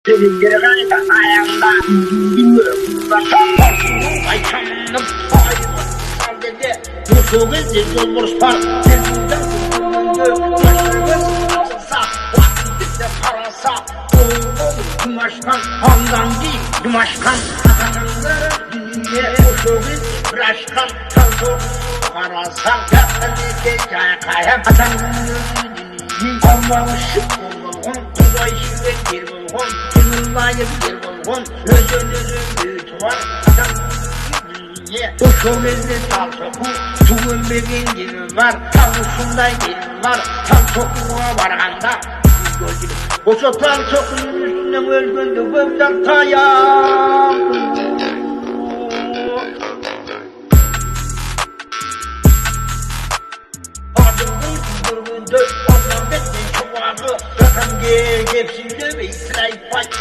Sevindir gayda ayağında bilmiyorum. Başkanım ayçamınım ayımı sadece Musul gizli olmuş par Sevindir kızgınlığı Başkanım asılsa Vakitlikle parasa Oğul kumaşkan Handan değil kumaşkan Atanları dünya Musul gizli bıraşkan Tanto parasa Yakınlığı kaya kaya Atanları dünya Olmamışık olmamışık Kuvay şüvet bir bulgun Kınırlayıp bir bulgun Özün büyütü var O şömezli tal soku Tuğun begin gibi var Tanrısında gelin var Tam sokuğa varanda O sotan sokunun üstünden ölgündü Gömler tayam Adımın durgundu Ondan bekleyin çoğağı Rakam gel hepsinde ve İsrail